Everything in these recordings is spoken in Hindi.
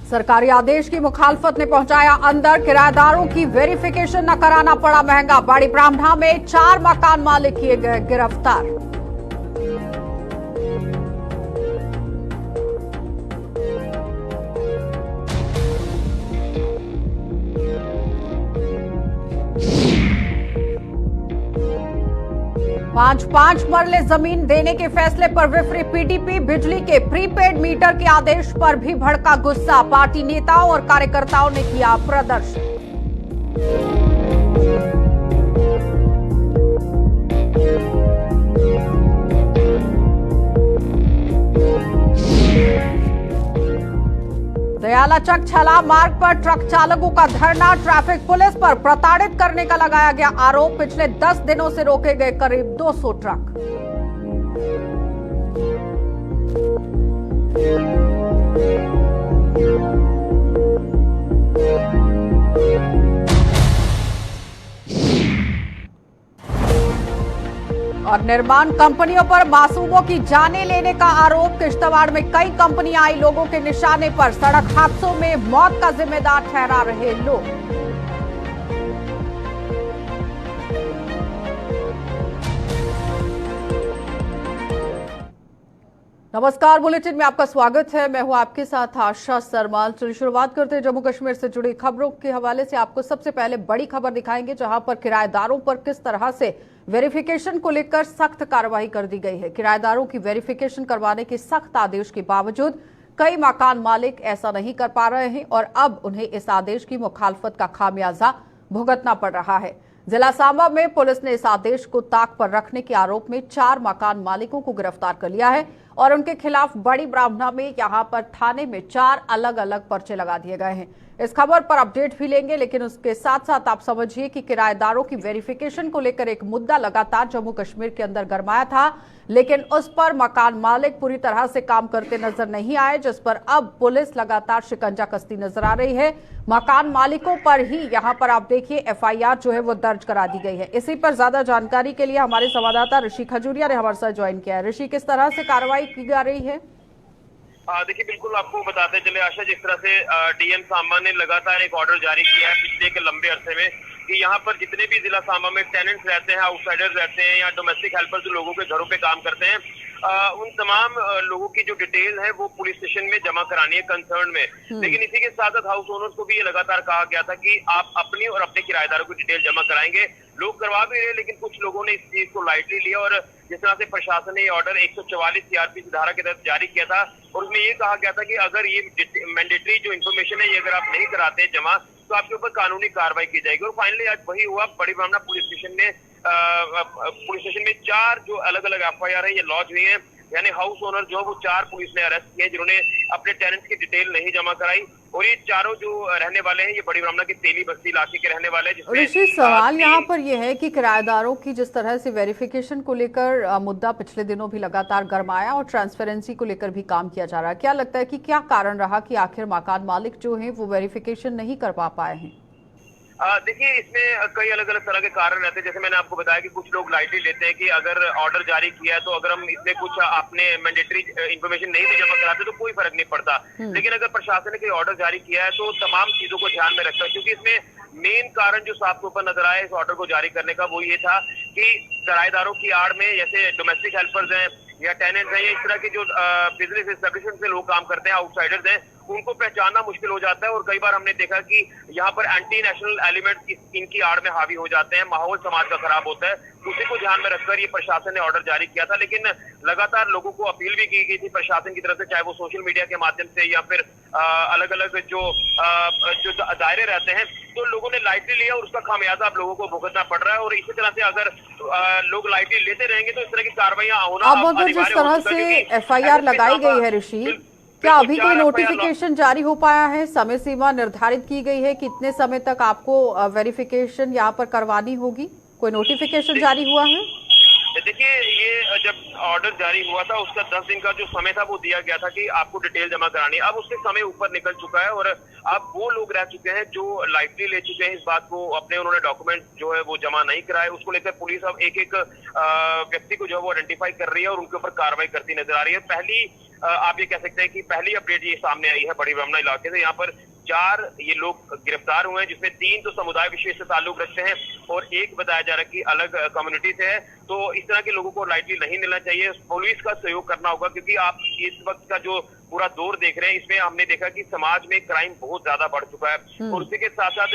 सरकारी आदेश की मुखालफत ने पहुंचाया अंदर, किराएदारों की वेरिफिकेशन न कराना पड़ा महंगा। बड़ी ब्राह्मणा में 4 मकान मालिक किए गए गिरफ्तार। पांच मरले जमीन देने के फैसले पर विफरी पीडीपी। बिजली के प्रीपेड मीटर के आदेश पर भी भड़का गुस्सा। पार्टी नेताओं और कार्यकर्ताओं ने किया प्रदर्शन। दयालाचक छला मार्ग पर ट्रक चालकों का धरना। ट्रैफिक पुलिस पर प्रताड़ित करने का लगाया गया आरोप। पिछले 10 दिनों से रोके गए करीब 200 ट्रक। और निर्माण कंपनियों पर मासूमों की जानें लेने का आरोप। किश्तवाड़ में कई कंपनियां आई लोगों के निशाने पर। सड़क हादसों में मौत का जिम्मेदार ठहरा रहे लोग। नमस्कार, बुलेटिन में आपका स्वागत है। मैं हूं आपके साथ आशा सरमाल। चलिए शुरुआत करते हैं जम्मू कश्मीर से जुड़ी खबरों के हवाले से। आपको सबसे पहले बड़ी खबर दिखाएंगे जहां पर किराएदारों पर किस तरह से वेरिफिकेशन को लेकर सख्त कार्रवाई कर दी गई है। किराएदारों की वेरिफिकेशन करवाने के सख्त आदेश के बावजूद कई मकान मालिक ऐसा नहीं कर पा रहे हैं और अब उन्हें इस आदेश की मुखालफत का खामियाजा भुगतना पड़ रहा है। जिला सांबा में पुलिस ने इस आदेश को ताक पर रखने के आरोप में 4 मकान मालिकों को गिरफ्तार कर लिया है और उनके खिलाफ बड़ी ब्राह्मणा में यहां पर थाने में 4 अलग अलग पर्चे लगा दिए गए हैं। इस खबर पर अपडेट भी लेंगे, लेकिन उसके साथ साथ आप समझिए कि किराएदारों की वेरिफिकेशन को लेकर एक मुद्दा लगातार जम्मू कश्मीर के अंदर गरमाया था, लेकिन उस पर मकान मालिक पूरी तरह से काम करते नजर नहीं आए, जिस पर अब पुलिस लगातार शिकंजा कसती नजर आ रही है। मकान मालिकों पर ही यहां पर आप देखिए एफआईआर जो है वो दर्ज करा दी गई है। इसी पर ज्यादा जानकारी के लिए हमारे संवाददाता ऋषि खजूरिया ने हमारे साथ ज्वाइन किया है। ऋषि, किस तरह से कार्रवाई की जा रही है? देखिए, बिल्कुल आपको बताते चले आशा, जिस तरह से डीएम सांबा ने लगातार एक ऑर्डर जारी किया है पिछले के लंबे अरसे में कि यहाँ पर जितने भी जिला सांबा में टेनेंट्स रहते हैं, आउटसाइडर्स रहते हैं या डोमेस्टिक हेल्पर्स जो लोगों के घरों पे काम करते हैं, उन तमाम लोगों की जो डिटेल है वो पुलिस स्टेशन में जमा करानी है कंसर्न में। लेकिन इसी के साथ साथ हाउस ओनर्स को भी ये लगातार कहा गया था कि आप अपनी और अपने किराएदारों की डिटेल जमा कराएंगे। लोग करवा भी रहे, लेकिन कुछ लोगों ने इस चीज को लाइटली लिया और जिस तरह से प्रशासन ने ये ऑर्डर 144 सीआरपीसी धारा के तहत जारी किया था और उसमें ये कहा गया था कि अगर ये मैंडेटरी जो इन्फॉर्मेशन है ये अगर आप नहीं कराते जमा तो आपके ऊपर कानूनी कार्रवाई की जाएगी। और फाइनली आज वही हुआ। बड़ी ब्राह्मणा पुलिस स्टेशन में 4 जो अलग अलग एफआईआर है ये लॉन्च हुई है। यानी हाउस ओनर जो वो 4 पुलिस ने अरेस्ट किए जिन्होंने अपने टेनेंट्स की डिटेल नहीं जमा कराई और ये चारों जो रहने वाले हैं ये बड़ी ब्राह्मणा की तेली बस्ती इलाके के रहने वाले हैं। ऋषि, सवाल यहाँ पर यह है कि किराएदारों की जिस तरह से वेरिफिकेशन को लेकर मुद्दा पिछले दिनों भी लगातार गरमाया और ट्रांसपेरेंसी को लेकर भी काम किया जा रहा है, क्या लगता है कि क्या कारण रहा कि आखिर मकान मालिक जो है वो वेरिफिकेशन नहीं कर पा पाए हैं? देखिए, इसमें कई अलग अलग तरह के कारण रहते हैं। जैसे मैंने आपको बताया कि कुछ लोग लाइटली लेते हैं कि अगर ऑर्डर जारी किया है तो अगर हम इसमें कुछ अपने मैंडेटरी इन्फॉर्मेशन नहीं भी जमा कराते तो कोई फर्क नहीं पड़ता। लेकिन अगर प्रशासन ने कोई ऑर्डर जारी किया है तो तमाम चीजों को ध्यान में रखता है, क्योंकि इसमें मेन कारण जो साफ तौर पर नजर आया इस ऑर्डर को जारी करने का वो ये था कि किराएदारों की आड़ में जैसे डोमेस्टिक हेल्पर्स हैं या टेनेंट्स हैं या इस तरह की जो बिजनेस एस्टेब्लिशमेंट से लोग काम करते हैं, आउटसाइडर्स हैं, उनको पहचानना मुश्किल हो जाता है। और कई बार हमने देखा कि यहाँ पर एंटी नेशनल एलिमेंट इनकी आड़ में हावी हो जाते हैं, माहौल समाज का खराब होता है। उसी को ध्यान में रखकर ये प्रशासन ने ऑर्डर जारी किया था। लेकिन लगातार लोगों को अपील भी की गई थी प्रशासन की तरफ से, चाहे वो सोशल मीडिया के माध्यम से या फिर अलग अलग जो दायरे रहते हैं, तो लोगों ने लाइटली लिया और उसका खामियाजा अब लोगों को भुगतना पड़ रहा है। और इसी तरह से अगर लोग लाइटली लेते रहेंगे तो इस तरह की कार्रवाइयां होना अब जिस तरह से एफआईआर लगाई गई है ऋषि, क्या अभी कोई नोटिफिकेशन जारी हो पाया है? समय सीमा निर्धारित की गई है कि इतने समय तक आपको वेरिफिकेशन यहाँ पर करवानी होगी? कोई नोटिफिकेशन जारी हुआ है? देखिए, ये जब ऑर्डर जारी हुआ था उसका 10 दिन का जो समय था वो दिया गया था कि आपको डिटेल जमा करानी है। अब उसके समय ऊपर निकल चुका है और अब वो लोग रह चुके हैं जो लाइटली ले चुके हैं इस बात को, अपने उन्होंने डॉक्यूमेंट जो है वो जमा नहीं कराए। उसको लेकर पुलिस अब एक एक व्यक्ति को जो है वो आइडेंटिफाई कर रही है और उनके ऊपर कार्रवाई करती नजर आ रही है। पहली आप ये कह सकते हैं कि पहली अपडेट ये सामने आई है बड़ी ब्रह्मणा इलाके से। यहाँ पर 4 ये लोग गिरफ्तार हुए हैं, जिसमें 3 तो समुदाय विशेष से ताल्लुक रखते हैं और एक बताया जा रहा है कि अलग कम्युनिटी से है। तो इस तरह के लोगों को लाइटली नहीं लेना चाहिए, पुलिस का सहयोग करना होगा, क्योंकि आप इस वक्त का जो पूरा दौर देख रहे हैं, इसमें हमने देखा कि समाज में क्राइम बहुत ज्यादा बढ़ चुका है और उसी के साथ साथ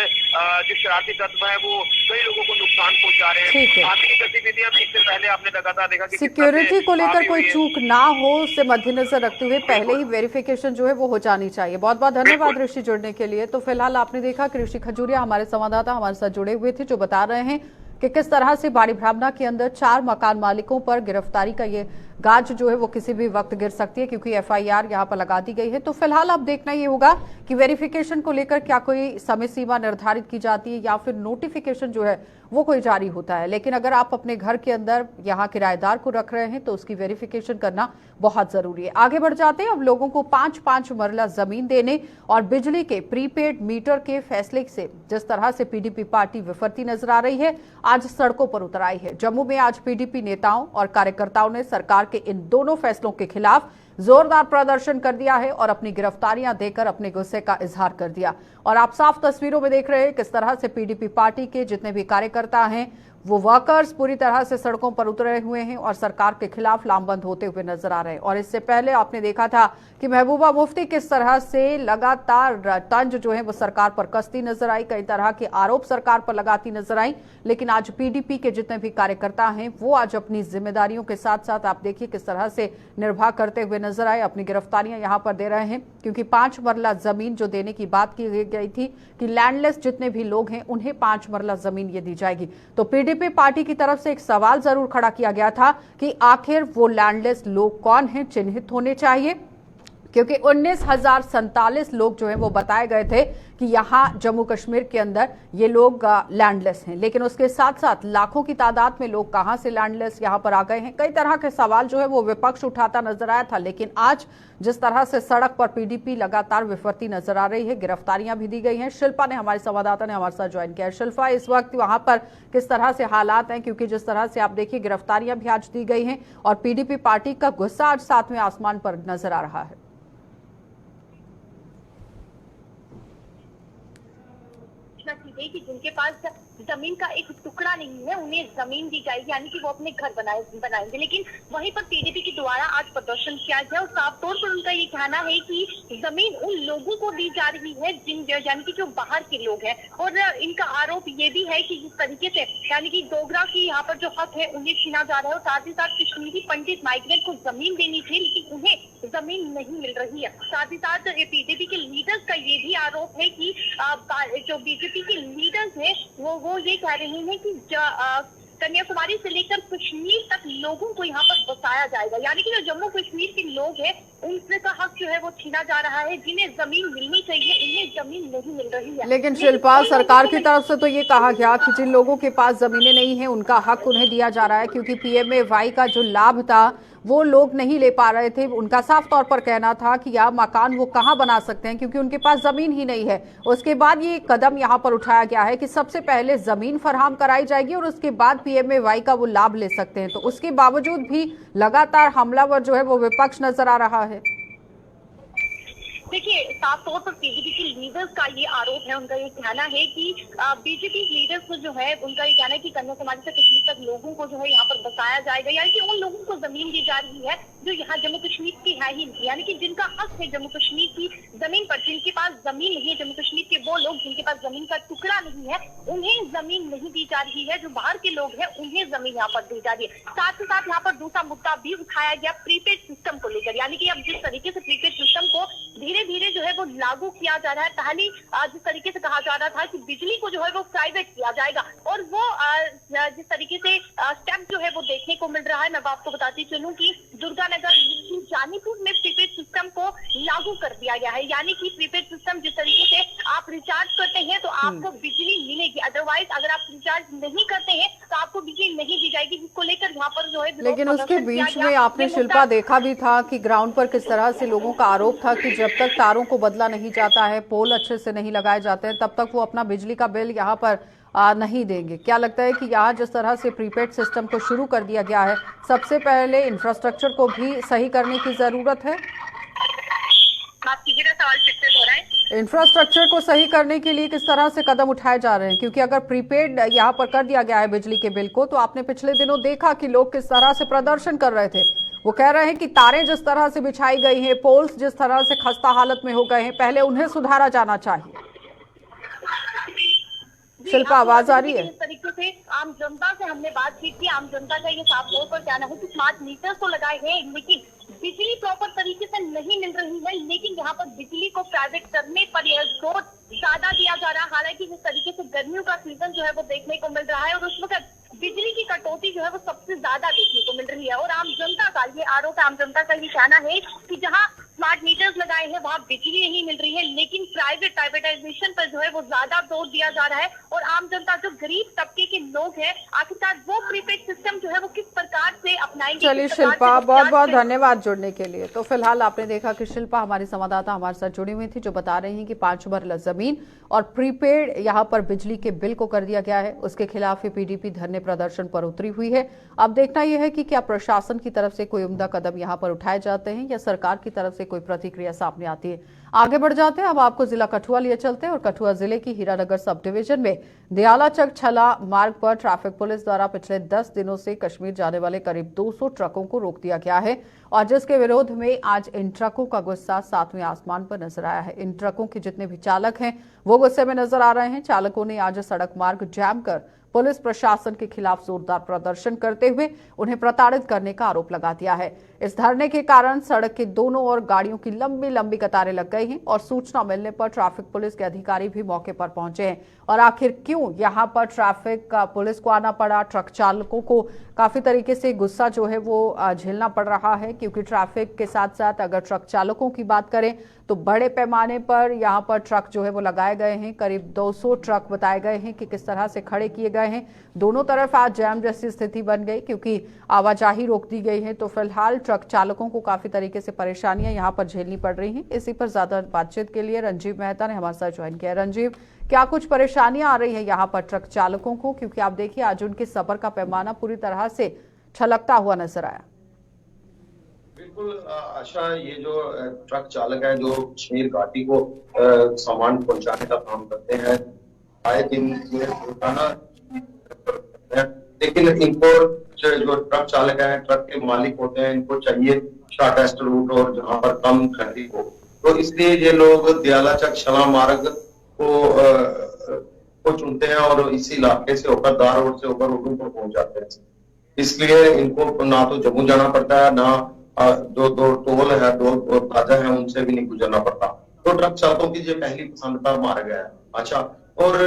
जो शरारती तत्व है वो कई लोगों को नुकसान पहुंचा रहे हैं। आर्थिक गतिविधियां भी इससे पहले आपने लगातार देखा कि सिक्योरिटी को लेकर कोई चूक ना हो, उससे मद्देनजर रखते हुए पहले ही वेरिफिकेशन जो है वो हो जानी चाहिए। बहुत बहुत धन्यवाद ऋषि जुड़ने के लिए। तो फिलहाल आपने देखा कि ऋषि खजूरिया हमारे संवाददाता हमारे साथ जुड़े हुए थे, जो बता रहे हैं कि किस तरह से बाड़ी ब्राह्मणा के अंदर 4 मकान मालिकों पर गिरफ्तारी का ये गाज जो है वो किसी भी वक्त गिर सकती है, क्योंकि एफआईआर यहां पर लगा दी गई है। तो फिलहाल अब देखना ये होगा कि वेरिफिकेशन को लेकर क्या कोई समय सीमा निर्धारित की जाती है या फिर नोटिफिकेशन जो है वो कोई जारी होता है। लेकिन अगर आप अपने घर के अंदर यहाँ किराएदार को रख रहे हैं तो उसकी वेरिफिकेशन करना बहुत जरूरी है। आगे बढ़ जाते हैं। अब लोगों को 5-5 मरला जमीन देने और बिजली के प्रीपेड मीटर के फैसले से जिस तरह से पीडीपी पार्टी विफरती नजर आ रही है, आज सड़कों पर उतर आई है। जम्मू में आज पीडीपी नेताओं और कार्यकर्ताओं ने सरकार के इन दोनों फैसलों के खिलाफ जोरदार प्रदर्शन कर दिया है और अपनी गिरफ्तारियां देकर अपने गुस्से का इजहार कर दिया। और आप साफ तस्वीरों में देख रहे हैं किस तरह से पीडीपी पार्टी के जितने भी कार्यकर्ता हैं वो वर्कर्स पूरी तरह से सड़कों पर उतरे हुए हैं और सरकार के खिलाफ लामबंद होते हुए नजर आ रहे हैं। और इससे पहले आपने देखा था कि महबूबा मुफ्ती किस तरह से लगातार तंज जो है वो सरकार पर कसती नजर आई, कई तरह के आरोप सरकार पर लगाती नजर आई। लेकिन आज पीडीपी के जितने भी कार्यकर्ता हैं वो आज अपनी जिम्मेदारियों के साथ साथ आप देखिए किस तरह से निर्वाह करते हुए नजर आए, अपनी गिरफ्तारियां यहां पर दे रहे हैं। क्योंकि 5 मरला जमीन जो देने की बात की गई थी कि लैंडलेस जितने भी लोग हैं उन्हें 5 मरला जमीन ये दी जाएगी। तो पीडीपी पार्टी की तरफ से एक सवाल जरूर खड़ा किया गया था कि आखिर वो लैंडलेस लोग कौन हैं, चिन्हित होने चाहिए, क्योंकि 19,047 लोग जो हैं वो बताए गए थे कि यहाँ जम्मू कश्मीर के अंदर ये लोग लैंडलेस हैं। लेकिन उसके साथ साथ लाखों की तादाद में लोग कहां से लैंडलेस यहाँ पर आ गए हैं, कई तरह के सवाल जो है वो विपक्ष उठाता नजर आया था। लेकिन आज जिस तरह से सड़क पर पीडीपी लगातार विफरती नजर आ रही है, गिरफ्तारियां भी दी गई हैं। शिल्पा ने, हमारे संवाददाता ने हमारे साथ ज्वाइन किया है। शिल्पा, इस वक्त वहां पर किस तरह से हालात हैं, क्योंकि जिस तरह से आप देखिए गिरफ्तारियां भी आज दी गई हैं और पीडीपी पार्टी का गुस्सा आज सातवें आसमान पर नजर आ रहा है। कि जिनके पास जमीन का एक टुकड़ा नहीं है उन्हें जमीन दी जाएगी, यानी कि वो अपने घर बनाएंगे। लेकिन वहीं पर पीडीपी के द्वारा आज प्रदर्शन किया गया और साफ तौर पर उनका ये कहना है कि जमीन उन लोगों को दी जा रही है जिन यानी कि जो बाहर के लोग हैं। और इनका आरोप ये भी है कि जिस तरीके से यानी कि डोगरा की यहाँ पर जो हक है उन्हें छीना जा रहा है और साथ ही साथ कश्मीरी पंडित माइग्रेंट को जमीन देनी थी लेकिन उन्हें जमीन नहीं मिल रही है। साथ ही साथ पीडीपी के लीडर्स का ये भी आरोप है कि जो बीजेपी के लीडर्स है वो ये कह रहे हैं कि कन्याकुमारी से लेकर कश्मीर तक लोगों को यहाँ पर बसाया जाएगा, यानी कि जो जम्मू कश्मीर के लोग हैं उनका हक जो है वो छीना जा रहा है। जिन्हें जमीन मिलनी चाहिए उन्हें जमीन नहीं मिल रही है। लेकिन शिल्पा, सरकार की तरफ से तो ये कहा गया कि जिन लोगों के पास जमीनें नहीं है उनका हक उन्हें दिया जा रहा है, क्योंकि पीएमएवाई का जो लाभ था वो लोग नहीं ले पा रहे थे। उनका साफ तौर पर कहना था कि यह मकान वो कहां बना सकते हैं क्योंकि उनके पास जमीन ही नहीं है। उसके बाद ये कदम यहां पर उठाया गया है कि सबसे पहले जमीन फराहम कराई जाएगी और उसके बाद पीएमएवाई का वो लाभ ले सकते हैं। तो उसके बावजूद भी लगातार हमलावर जो है वो विपक्ष नजर आ रहा है। देखिए, साफ तौर पर पीडीपी के लीडर्स का ये आरोप है, उनका ये कहना है कि बीजेपी लीडर्स को जो है उनका ये कहना है कि कन्याकुमारी से कश्मीर तक लोगों को जो है यहाँ पर बसाया जाएगा, यानी कि उन लोगों को जमीन दी जा रही है जो यहाँ जम्मू कश्मीर की है ही नहीं, यानी कि जिनका हक है जम्मू कश्मीर की जमीन पर। जिनके पास जमीन नहीं है जम्मू कश्मीर के वो लोग जिनके पास जमीन का टुकड़ा नहीं है उन्हें जमीन नहीं दी जा रही है। जो बाहर के लोग हैं उन्हें जमीन यहाँ पर दी जा रही है। साथ ही साथ यहाँ पर दूसरा मुद्दा भी उठाया गया प्रीपेड सिस्टम को लेकर, यानी कि अब जिस तरीके से प्रीपेड सिस्टम को धीरे धीरे जो है वो लागू किया जा रहा है। पहले जिस तरीके से कहा जा रहा था कि बिजली को जो है वो प्राइवेट किया जाएगा और वो जिस तरीके से स्टेप जो है वो देखने को मिल रहा है। मैं आपको बताती चलूं कि दुर्गानगर जानीपुर में प्रीपेड सिस्टम को लागू कर दिया गया है, यानी कि प्रीपेड सिस्टम जिस तरीके से आप रिचार्ज करते हैं तो आपको बिजली मिलेगी, अदरवाइज अगर आप रिचार्ज नहीं करते हैं तो आपको बिजली नहीं दी जाएगी, जिसको लेकर यहाँ पर जो है। लेकिन उसके बीच में आपने शिल्पा देखा भी था कि ग्राउंड पर किस तरह से लोगों का आरोप था कि जब तक तारों को बदला नहीं जाता है, पोल अच्छे से नहीं लगाए जाते हैं, तब तक वो अपना बिजली का बिल यहाँ पर नहीं देंगे। क्या लगता है कि यहाँ जिस तरह से प्रीपेड सिस्टम को शुरू कर दिया गया है, सबसे पहले इंफ्रास्ट्रक्चर को भी सही करने की जरूरत है? माफ कीजिएगा, सवाल फिर से दोहराएं। इंफ्रास्ट्रक्चर को सही करने के लिए किस तरह से कदम उठाए जा रहे हैं? क्योंकि अगर प्रीपेड यहाँ पर कर दिया गया है बिजली के बिल को, तो आपने पिछले दिनों देखा कि लोग किस तरह से प्रदर्शन कर रहे थे। वो कह रहे हैं कि तारें जिस तरह से बिछाई गई हैं, पोल्स जिस तरह से खस्ता हालत में हो गए हैं, पहले उन्हें सुधारा जाना चाहिए। शिल्पा, आवाज आ रही है? इस तरीके से आम जनता से हमने बात की थी। आम जनता का ये साफ तौर पर कहना है कि स्मार्ट मीटर्स तो लगाए हैं, लेकिन बिजली प्रॉपर तरीके से नहीं मिल रही है। लेकिन यहाँ पर बिजली को प्राइवेट करने पर यह जोर ज्यादा दिया जा रहा है। हालांकि जिस तरीके से गर्मियों का सीजन जो है वो देखने को मिल रहा है और उस वक्त बिजली की कटौती जो है वो सबसे ज्यादा देखने को मिल रही है। और आम जनता का ये आरोप है, आम जनता का ये कहना है कि जहाँ स्मार्ट मीटर्स लगाए हैं वहाँ बिजली नहीं मिल रही है, लेकिन प्राइवेटाइजेशन पर जो है वो ज्यादा जोर दिया जा रहा है। और आम जनता, जो गरीब तबके के लोग हैं, आखिरकार वो प्रीपेड सिस्टम जो है वो किस प्रकार से अपनाएंगे। चलिए शिल्पा, बहुत बहुत धन्यवाद जुड़ने के लिए। तो फिलहाल आपने देखा कि शिल्पा हमारी संवाददाता हमारे साथ जुड़ी हुई थी, जो बता रही हैं कि 5 मरला जमीन और प्रीपेड यहाँ पर बिजली के बिल को कर दिया गया है, उसके खिलाफ पीडीपी धरने प्रदर्शन पर उतरी हुई है। अब देखना यह है कि क्या प्रशासन की तरफ से कोई उम्दा कदम यहाँ पर उठाए जाते हैं या सरकार की तरफ से कोई प्रतिक्रिया सामने आती है। आगे बढ़ जाते हैं, अब आपको जिला कठुआ लिए चलते हैं और कठुआ जिले की हीरानगर सब डिवीजन में दयालाचक छला मार्ग पर ट्रैफिक पुलिस द्वारा पिछले 10 दिनों से कश्मीर जाने वाले करीब 200 ट्रकों को रोक दिया गया है और जिसके विरोध में आज इन ट्रकों का गुस्सा 7वें आसमान पर नजर आया है। इन ट्रकों के जितने भी चालक हैं वो गुस्से में नजर आ रहे हैं। चालकों ने आज सड़क मार्ग जाम कर पुलिस प्रशासन के खिलाफ जोरदार प्रदर्शन करते हुए उन्हें प्रताड़ित करने का आरोप लगा दिया है। इस धरने के कारण सड़क के दोनों ओर गाड़ियों की लंबी लंबी कतारें लग गई हैं और सूचना मिलने पर ट्रैफिक पुलिस के अधिकारी भी मौके पर पहुंचे हैं। और आखिर क्यों यहां पर ट्रैफिक पुलिस को आना पड़ा? ट्रक चालकों को काफी तरीके से गुस्सा जो है वो झेलना पड़ रहा है, क्योंकि ट्रैफिक के साथ साथ अगर ट्रक चालकों की बात करें तो बड़े पैमाने पर यहाँ पर ट्रक जो है वो लगाए गए हैं। करीब 200 ट्रक बताए गए हैं कि किस तरह से खड़े किए गए हैं। दोनों तरफ आज जैम जैसी स्थिति बन गई क्योंकि आवाजाही रोक दी गई है। तो फिलहाल ट्रक चालकों को काफी तरीके से परेशानियां यहाँ पर झेलनी पड़ रही हैं। इसी पर ज्यादा बातचीत के लिए रंजीव मेहता ने हमारे साथ ज्वाइन किया। रंजीव, क्या कुछ परेशानियां आ रही है यहाँ पर ट्रक चालकों को? क्योंकि आप देखिए आज उनके सफर का पैमाना पूरी तरह से छलकता हुआ नजर आया। बिल्कुल आशा, ये जो ट्रक चालक है जो कश्मीर घाटी को सामान पहुंचाने का काम करते हैं, आए दिन रोजाना, लेकिन इनको जो ट्रक चालक है, ट्रक के मालिक होते हैं, इनको चाहिए शॉर्टेस्ट रूट और जहां पर कम ट्रैफिक हो। तो इसलिए ये लोग दयालाचक छला मार्ग को चुनते हैं और इसी इलाके से होकर दार रोड से होकर उधमपुर पहुंच जाते हैं। इसलिए इनको ना तो जम्मू जाना पड़ता है, ना जो दो टोल है, टोल प्लाजा है, उनसे भी नहीं गुजरना पड़ता। तो ट्रक चालकों की ये पहली पसंद का मार्ग है। अच्छा, और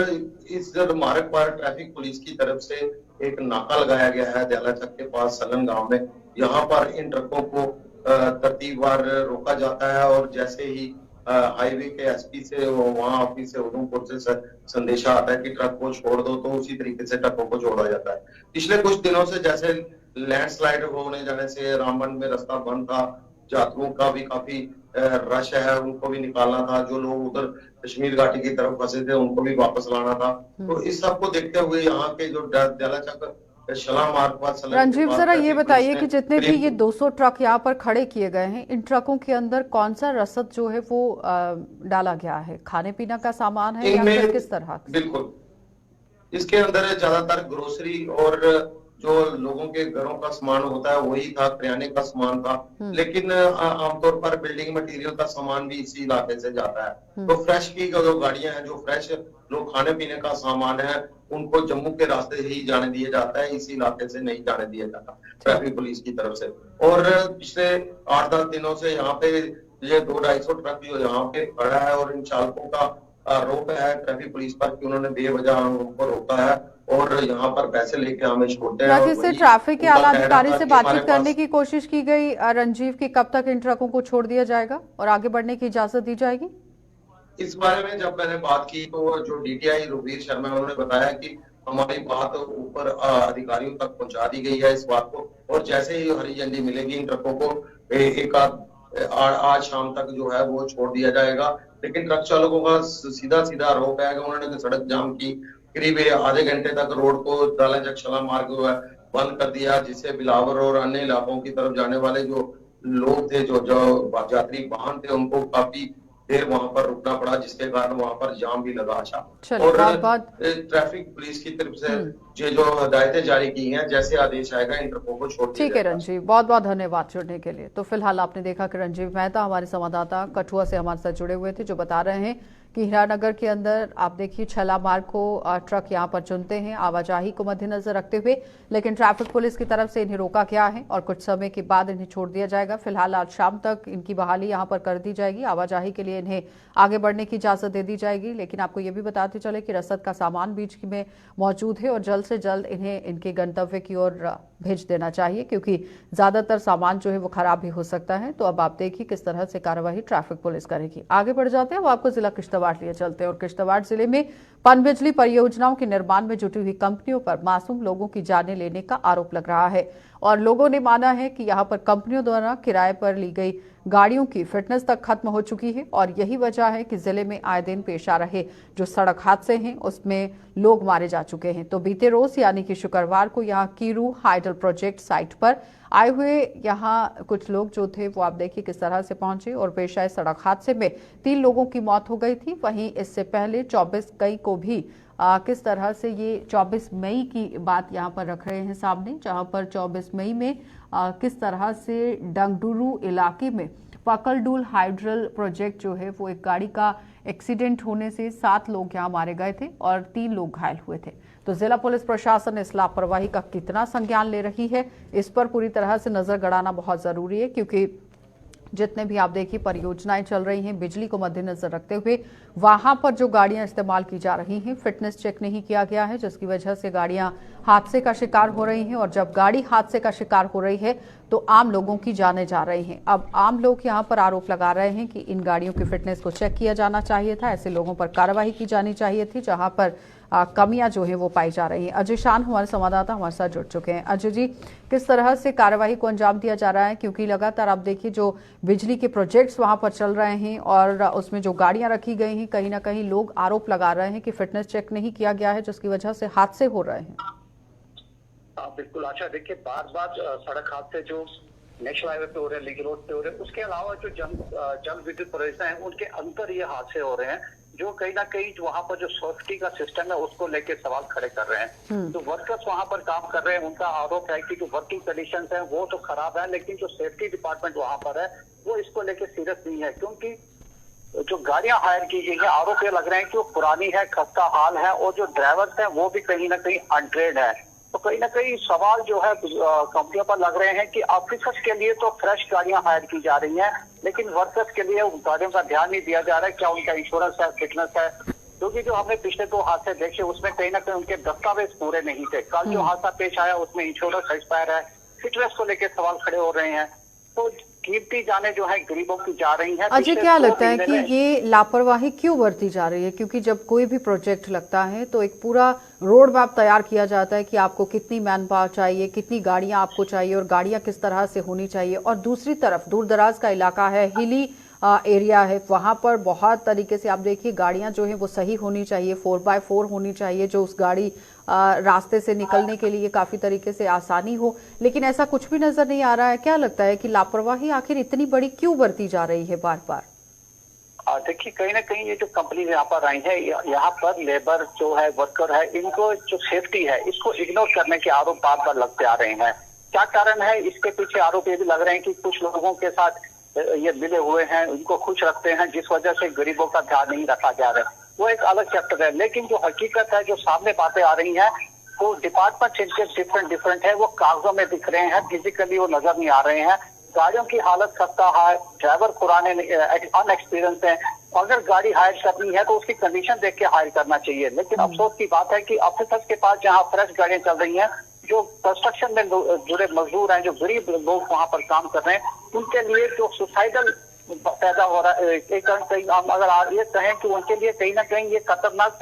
इस मार्ग पर ट्रैफिक पुलिस की तरफ से एक नाका लगाया गया है दयालाचक के पास सलन गांव में। यहाँ पर इन ट्रकों को तरतीबवार रोका जाता है और जैसे ही हाईवे के एसपी से वहां ऑफिस से उधमपुर से संदेशा आता है कि ट्रक को छोड़ दो, तो उसी तरीके से ट्रकों को छोड़ा जाता है। पिछले कुछ दिनों से जैसे लैंडस्लाइड होने जाने से रामबन में रास्ता बंद था, यात्रियों का भी काफी रश है, उनको भी निकालना था। जो लोग उधर कश्मीर घाटी की तरफ फंसे थे उनको भी वापस लाना था। तो इस सब को देखते हुए यहाँ के जो दयालाचक छला मार्ग पर रंजीव, जरा ये बताइए कि जितने भी ये 200 ट्रक यहाँ पर खड़े किए गए हैं, इन ट्रकों के अंदर कौन सा रसद जो है वो डाला गया है? खाने पीने का सामान है या फिर किस तरह? बिल्कुल, इसके अंदर ज्यादातर ग्रोसरी और जो लोगों के घरों का सामान होता है वही था, किराने का सामान था। लेकिन आमतौर पर बिल्डिंग मटेरियल का सामान भी इसी इलाके से जाता है। तो फ्रेश की जो गाड़ियां हैं, जो फ्रेश लोग खाने पीने का सामान है, उनको जम्मू के रास्ते से ही जाने दिया जाता है, इसी इलाके से नहीं जाने दिया जाता ट्रैफिक पुलिस की तरफ से। और पिछले 8-10 दिनों से यहाँ पे ये 200-250 ट्रक जो यहाँ पे खड़ा है और इन चालकों का आरोप है ट्रैफिक पुलिस पर कि उन्होंने बेवजह उनको रोका है और यहाँ पर पैसे लेके हमें छोड़ते हैं। से ट्रैफिक के आला अधिकारी से बातचीत करने की कोशिश की गई रंजीव की कब तक इन ट्रकों को छोड़ दिया जाएगा और आगे बढ़ने की इजाजत दी जाएगी? इस बारे में जब मैंने बात की तो जो डीटीआई रुबीर शर्मा उन्होंने बताया कि हमारी बात ऊपर अधिकारियों तक पहुंचा दी गई है इस बात को, और जैसे ही हरी झंडी मिलेगी इन ट्रकों को एक आज शाम तक जो है वो छोड़ दिया जाएगा। लेकिन ट्रक चालकों का सीधा आरोप है कि उन्होंने सड़क जाम की करीब आधे घंटे तक रोड को डाला जगशला मार्ग बंद कर दिया, जिससे बिलावर और अन्य इलाकों की तरफ जाने वाले जो लोग थे, जो यात्री वाहन थे, उनको काफी देर वहां पर रुकना पड़ा, जिसके कारण वहां पर जाम भी लगा। अच्छा, और ट्रैफिक पुलिस की तरफ से जो हदायतें जारी की हैं, जैसे आदेश आएगा इंटरपोल को छोड़ दिया। ठीक है रणजीव, बहुत बहुत धन्यवाद जुड़ने के लिए। तो फिलहाल आपने देखा कि रणजीव मेहता हमारे संवाददाता कठुआ से हमारे साथ जुड़े हुए थे, जो बता रहे हैं कि हीरानगर के अंदर आप देखिए छला मार्ग को ट्रक यहां पर चुनते हैं आवाजाही को मद्देनजर रखते हुए, लेकिन ट्रैफिक पुलिस की तरफ से इन्हें रोका गया है और कुछ समय के बाद इन्हें छोड़ दिया जाएगा। फिलहाल आज शाम तक इनकी बहाली यहां पर कर दी जाएगी, आवाजाही के लिए इन्हें आगे बढ़ने की इजाजत दे दी जाएगी। लेकिन आपको ये भी बताते चले कि रसद का सामान बीच में मौजूद है और जल्द से जल्द इन्हें इनके गंतव्य की ओर भेज देना चाहिए, क्योंकि ज्यादातर सामान जो है वो खराब भी हो सकता है। तो अब आप देखिए किस तरह से कार्यवाही ट्रैफिक पुलिस करेगी। आगे बढ़ जाते हैं, वो आपको जिला किश्तवाड़ लिए चलते हैं और किश्तवाड़ जिले में पनबिजली परियोजनाओं के निर्माण में जुटी हुई कंपनियों पर मासूम लोगों की जानें लेने का आरोप लग रहा है और लोगों ने माना है कि यहां पर कंपनियों द्वारा किराए पर ली गई गाड़ियों की फिटनेस तक खत्म हो चुकी है और यही वजह है कि जिले में आए दिन पेश आ रहे जो सड़क हादसे हैं उसमें लोग मारे जा चुके हैं। तो बीते रोज यानी कि शुक्रवार को यहाँ कीरू हाइडल प्रोजेक्ट साइट पर आए हुए यहाँ कुछ लोग जो थे वो आप देखिए किस तरह से पहुंचे और पेश आए सड़क हादसे में 3 लोगों की मौत हो गई थी। वहीं इससे पहले 24 मई को भी किस तरह से ये 24 मई की बात यहाँ पर रख रहे हैं सामने, जहाँ पर 24 मई में किस तरह से डंगडुरू इलाके में पकलडूल हाइड्रल प्रोजेक्ट जो है वो एक गाड़ी का एक्सीडेंट होने से 7 लोग यहाँ मारे गए थे और 3 लोग घायल हुए थे। तो जिला पुलिस प्रशासन इस लापरवाही का कितना संज्ञान ले रही है, इस पर पूरी तरह से नजर गड़ाना बहुत जरूरी है, क्योंकि जितने भी आप देखिए परियोजनाएं चल रही हैं बिजली को मद्देनजर रखते हुए वहां पर जो गाड़ियां इस्तेमाल की जा रही हैं फिटनेस चेक नहीं किया गया है, जिसकी वजह से गाड़ियां हादसे का शिकार हो रही हैं और जब गाड़ी हादसे का शिकार हो रही है तो आम लोगों की जानें जा रही हैं। अब आम लोग यहां पर आरोप लगा रहे हैं कि इन गाड़ियों की फिटनेस को चेक किया जाना चाहिए था, ऐसे लोगों पर कार्रवाई की जानी चाहिए थी जहां पर कमियां जो है वो पाई जा रही हैं। अजय शान हमारे संवाददाता हमारे साथ जुड़ चुके हैं। अजय जी, किस तरह से कार्यवाही को अंजाम दिया जा रहा है, क्योंकि लगातार आप देखिए जो बिजली के प्रोजेक्ट्स वहां पर चल रहे हैं और उसमें जो गाड़ियां रखी गई हैं कहीं ना कहीं लोग आरोप लगा रहे हैं कि फिटनेस चेक नहीं किया गया है, जिसकी वजह से हादसे हो रहे हैं। बिल्कुल अच्छा, देखिए बार बार सड़क हादसे जो नेशनल हाईवे पे हो रहे हैं, लिंक रोड पे हो रहे हैं, उसके अलावा जो जल विद्युत परियोजना है उनके अंदर ये हादसे हो रहे हैं, जो कहीं ना कहीं वहां पर जो सेफ्टी का सिस्टम है उसको लेके सवाल खड़े कर रहे हैं। तो वर्कर्स वहां पर काम कर रहे हैं, उनका आरोप है कि जो वर्किंग कंडीशंस हैं वो तो खराब है, लेकिन जो सेफ्टी डिपार्टमेंट वहां पर है वो इसको लेके सीरियस नहीं है, क्योंकि जो गाड़ियां हायर की गई है आरोप ये लग रहे हैं कि वो पुरानी है, खस्ता हाल है और जो ड्राइवर्स हैं वो भी कहीं ना कहीं अनट्रेन्ड है। तो कहीं ना कहीं सवाल जो है कंपनियों पर लग रहे हैं कि ऑफिसर्स के लिए तो फ्रेश गाड़ियां हायर की जा रही हैं, लेकिन वर्कर्स के लिए उन गाड़ियों का ध्यान नहीं दिया जा रहा है, क्या उनका इंश्योरेंस है, फिटनेस है, क्योंकि जो हमने पिछले 2 हादसे देखे उसमें कहीं ना कहीं उनके दस्तावेज पूरे नहीं थे। कल जो हादसा पेश आया उसमें इंश्योरेंस एक्सपायर है, फिटनेस को लेकर सवाल खड़े हो रहे हैं, तो कीमती जाने जो है गरीबों की जा रही है। अजय, क्या लगता है कि ये लापरवाही क्यों बरती जा रही है, क्योंकि जब कोई भी प्रोजेक्ट लगता है तो एक पूरा रोड मैप तैयार किया जाता है कि आपको कितनी मैन पावर चाहिए, कितनी गाड़ियां आपको चाहिए और गाड़ियां किस तरह से होनी चाहिए, और दूसरी तरफ दूर दराज का इलाका है, हिली एरिया है, वहां पर बहुत तरीके से आप देखिए गाड़ियां जो है वो सही होनी चाहिए, 4x4 होनी चाहिए, जो उस गाड़ी रास्ते से निकलने के लिए काफी तरीके से आसानी हो, लेकिन ऐसा कुछ भी नजर नहीं आ रहा है। क्या लगता है कि लापरवाही आखिर इतनी बड़ी क्यों बरती जा रही है बार बार? देखिए कहीं ना कहीं ये जो कंपनी यहाँ पर आई है, यहाँ पर लेबर जो है, वर्कर है, इनको जो सेफ्टी है इसको इग्नोर करने के आरोप बार बार लगते आ रहे हैं। क्या कारण है इसके पीछे? आरोप ये भी लग रहे हैं कि कुछ लोगों के साथ ये मिले हुए हैं, उनको खुश रखते हैं, जिस वजह से गरीबों का ध्यान नहीं रखा जा रहा है, वो एक अलग चैप्टर है। लेकिन जो हकीकत है, जो सामने बातें आ रही हैं, वो डिपार्टमेंट इनके डिफरेंट है, वो कागजों में दिख रहे हैं, फिजिकली वो नजर नहीं आ रहे हैं। गाड़ियों की हालत खस्ता है, ड्राइवर पुराने अनएक्सपीरियंस है, अगर गाड़ी हायर करनी है तो उसकी कंडीशन देख के हायर करना चाहिए। लेकिन अफसोस की बात है कि ऑफिसर्स के पास जहाँ फ्रेश गाड़ियां चल रही हैं, जो कंस्ट्रक्शन में जुड़े मजदूर हैं, जो गरीब लोग वहां पर काम कर रहे हैं, उनके लिए जो सुसाइडल पैदा हो रहा है, कहीं अगर ये कहें कि उनके लिए कहीं ना कहीं ये खतरनाक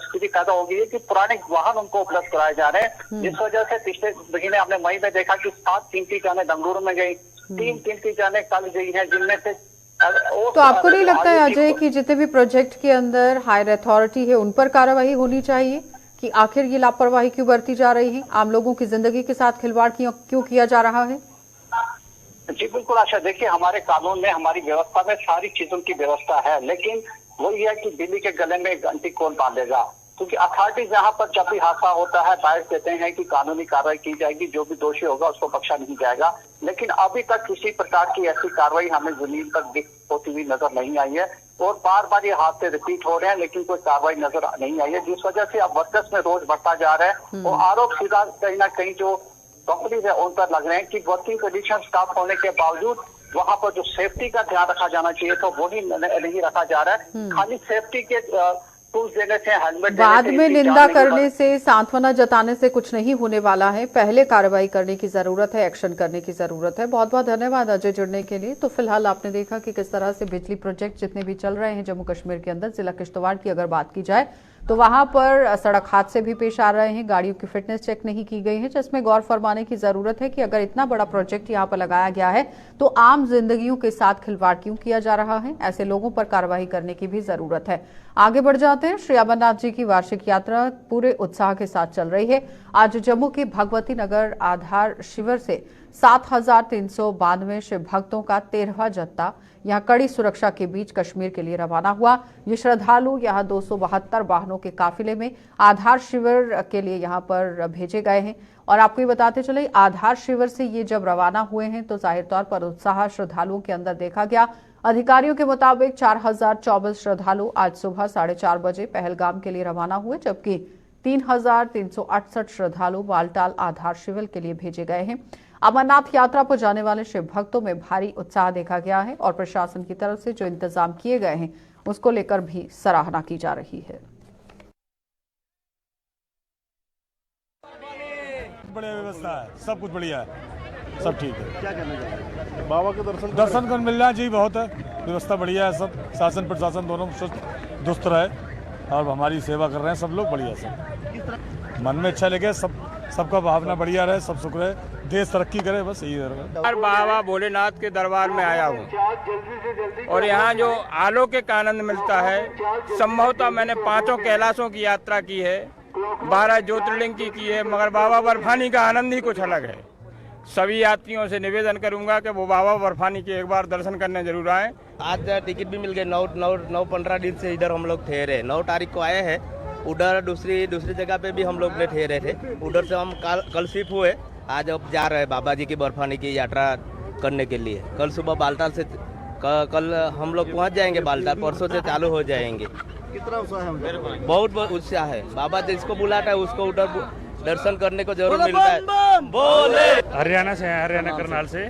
स्थिति पैदा हो गई है कि पुराने वाहन उनको उपलब्ध कराए जा रहे हैं, जिस वजह से पिछले महीने हमने मई में देखा कि 7 कीमती जाने डंगूर में गई, 3 कीमती जाने कल गई है, जिनमें से तो आपको नहीं लगता है अजय कि जितने भी प्रोजेक्ट के अंदर हायर अथॉरिटी है उन पर कार्रवाई होनी चाहिए, कि आखिर ये लापरवाही क्यों बरती जा रही है, आम लोगों की जिंदगी के साथ खिलवाड़ क्यों किया जा रहा है? जी बिल्कुल आशा, देखिए हमारे कानून में, हमारी व्यवस्था में सारी चीजों की व्यवस्था है, लेकिन वही है कि बिल्ली के गले में घंटी कौन बांधेगा। क्योंकि अथॉरिटीज यहाँ पर जब भी हादसा होता है बाइट देते हैं कि कानूनी कार्रवाई की जाएगी, जो भी दोषी होगा उसको बख्शा नहीं जाएगा, लेकिन अभी तक किसी प्रकार की ऐसी कार्रवाई हमें जमीन पर होती हुई नजर नहीं आई है। और बार बार ये हादसे रिपीट हो रहे हैं, लेकिन कोई कार्रवाई नजर नहीं आई है, जिस वजह से अब वर्कर्स में रोज बढ़ता जा रहा है। और आरोप सीधा कहीं ना कहीं जो कंपनीज है उन पर लग रहे हैं कि वर्किंग कंडीशन स्टाफ होने के बावजूद वहां पर जो सेफ्टी का ध्यान रखा जाना चाहिए तो वो नहीं रखा जा रहा है। खाली सेफ्टी के टूल्स देने से, हेलमेट बाद में निंदा करने से, सांत्वना जताने से कुछ नहीं होने वाला है। पहले कार्रवाई करने की जरूरत है, एक्शन करने की जरूरत है। बहुत बहुत धन्यवाद अजय जुड़ने के लिए। तो फिलहाल आपने देखा कि किस तरह से बिजली प्रोजेक्ट जितने भी चल रहे हैं जम्मू कश्मीर के अंदर, जिला किश्तवाड़ की अगर बात की जाए तो वहां पर सड़क हादसे भी पेश आ रहे हैं, गाड़ियों की फिटनेस चेक नहीं की गई है, जिसमें गौर फरमाने की जरूरत है कि अगर इतना बड़ा प्रोजेक्ट यहां पर लगाया गया है तो आम जिंदगियों के साथ खिलवाड़ क्यों किया जा रहा है। ऐसे लोगों पर कार्रवाई करने की भी जरूरत है। आगे बढ़ जाते हैं। श्री अमरनाथ जी की वार्षिक यात्रा पूरे उत्साह के साथ चल रही है। आज जम्मू के भगवती नगर आधार शिविर से 7,392 शिव भक्तों का 13वां जत्था यहां कड़ी सुरक्षा के बीच कश्मीर के लिए रवाना हुआ। ये श्रद्धालु यहां 272 वाहनों के काफिले में आधार शिविर के लिए यहां पर भेजे गए हैं। और आपको ये बताते चले, आधार शिविर से ये जब रवाना हुए हैं तो जाहिर तौर पर उत्साह श्रद्धालुओं के अंदर देखा गया। अधिकारियों के मुताबिक 4,024 श्रद्धालु आज सुबह 4:30 बजे पहलगाम के लिए रवाना हुए, जबकि 3,368 श्रद्धालु बालटाल आधार शिविर के लिए भेजे गए हैं। अमरनाथ यात्रा पर जाने वाले शिव भक्तों में भारी उत्साह देखा गया है और प्रशासन की तरफ से जो इंतजाम किए गए हैं उसको लेकर भी सराहना की जा रही है। बढ़िया व्यवस्था है, सब कुछ बढ़िया है, सब ठीक है। क्या कहना चाहिए? बाबा के दर्शन कर मिल रहा जी, बहुत है, व्यवस्था बढ़िया है, सब शासन प्रशासन दोनों दुरुस्त रहे और हमारी सेवा कर रहे हैं सब लोग, बढ़िया सब मन में अच्छा लगे, सबका भावना बढ़िया रहे, सब सुख रहे, देश तरक्की करे, बस यही है। बाबा भोलेनाथ के दरबार में आया हूँ और यहाँ जो आलोक का आनंद मिलता है, संभवतः मैंने 5 कैलाशों की यात्रा की है, 12 ज्योतिर्लिंग की है, मगर बाबा बर्फानी का आनंद ही कुछ अलग है। सभी यात्रियों से निवेदन करूंगा कि वो बाबा बर्फानी के एक बार दर्शन करने जरूर आए। आज टिकट भी मिल गए, 9-15 दिन से इधर हम लोग ठहरे, 9 तारीख को आए हैं। उधर दूसरी जगह पे भी हम लोग ने ठहरे थे, उधर से हम कल शिफ्ट हुए, आज अब जा रहे हैं बाबा जी की बर्फानी की यात्रा करने के लिए। कल सुबह बालटाल से कल हम लोग पहुंच जाएंगे बालटाल, परसों से चालू हो जाएंगे। कितना उत्साह है? बहुत उत्साह है, बाबा जिसको बुलाता है उसको उधर दर्शन करने को जरूर मिलता है। बोले हरियाणा से हैं, हरियाणा करनाल से,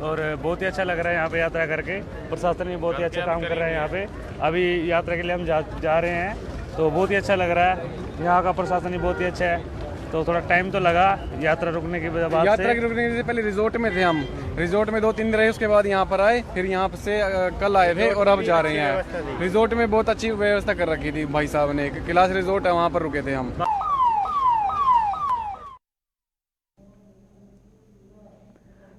और बहुत ही अच्छा लग रहा है यहाँ पे यात्रा करके। प्रशासन भी बहुत ही अच्छा काम कर रहा है यहाँ पे। अभी यात्रा के लिए हम जा रहे हैं तो बहुत ही अच्छा लग रहा है। यहाँ का प्रशासन भी बहुत ही अच्छा है। तो थोड़ा टाइम तो लगा यात्रा रुकने के बाद। यात्रा के रुकने से पहले रिजोर्ट में थे हम, रिजोर्ट में 2-3 दिन रहे, उसके बाद यहाँ पर आए, फिर यहाँ से कल आए थे और अब जा रहे हैं। रिजोर्ट में बहुत अच्छी व्यवस्था कर रखी थी भाई साहब ने, कैलाश रिजोर्ट है, वहाँ पर रुके थे हम।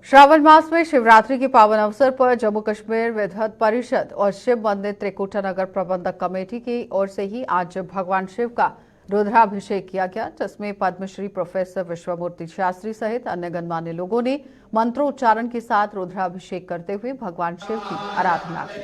श्रावण मास में शिवरात्रि के पावन अवसर पर जम्मू कश्मीर विद्वत परिषद और शिव मंदिर त्रिकुटा नगर प्रबंधक कमेटी की ओर से ही आज भगवान शिव का रुद्राभिषेक किया गया, जिसमें पद्मश्री प्रोफेसर विश्वमूर्ति शास्त्री सहित अन्य गणमान्य लोगों ने मंत्रोच्चारण के साथ रुद्राभिषेक करते हुए भगवान शिव की आराधना की।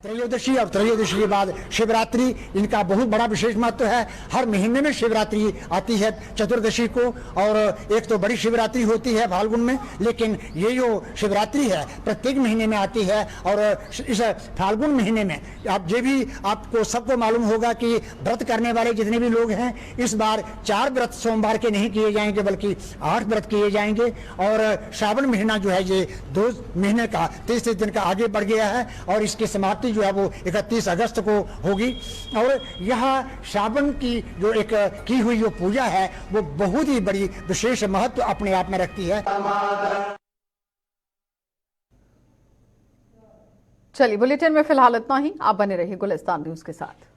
त्रयोदशी और त्रयोदशी के बाद शिवरात्रि, इनका बहुत बड़ा विशेष महत्व है। हर महीने में शिवरात्रि आती है चतुर्दशी को, और एक तो बड़ी शिवरात्रि होती है फाल्गुन में, लेकिन ये जो शिवरात्रि है प्रत्येक महीने में आती है। और इस फाल्गुन महीने में आप ये भी आपको सबको मालूम होगा कि व्रत करने वाले जितने भी लोग हैं इस बार 4 व्रत सोमवार के नहीं किए जाएंगे बल्कि 8 व्रत किए जाएंगे। और श्रावण महीना जो है ये 2 महीने का 33 दिन का आगे बढ़ गया है और इसकी समाप्ति जो है वो 31 अगस्त को होगी। और यहाँ श्रावण की जो एक की हुई जो पूजा है वो बहुत ही बड़ी विशेष महत्व अपने आप में रखती है। चलिए बुलेटिन में फिलहाल इतना ही। आप बने रहिए गुलिस्तान न्यूज के साथ।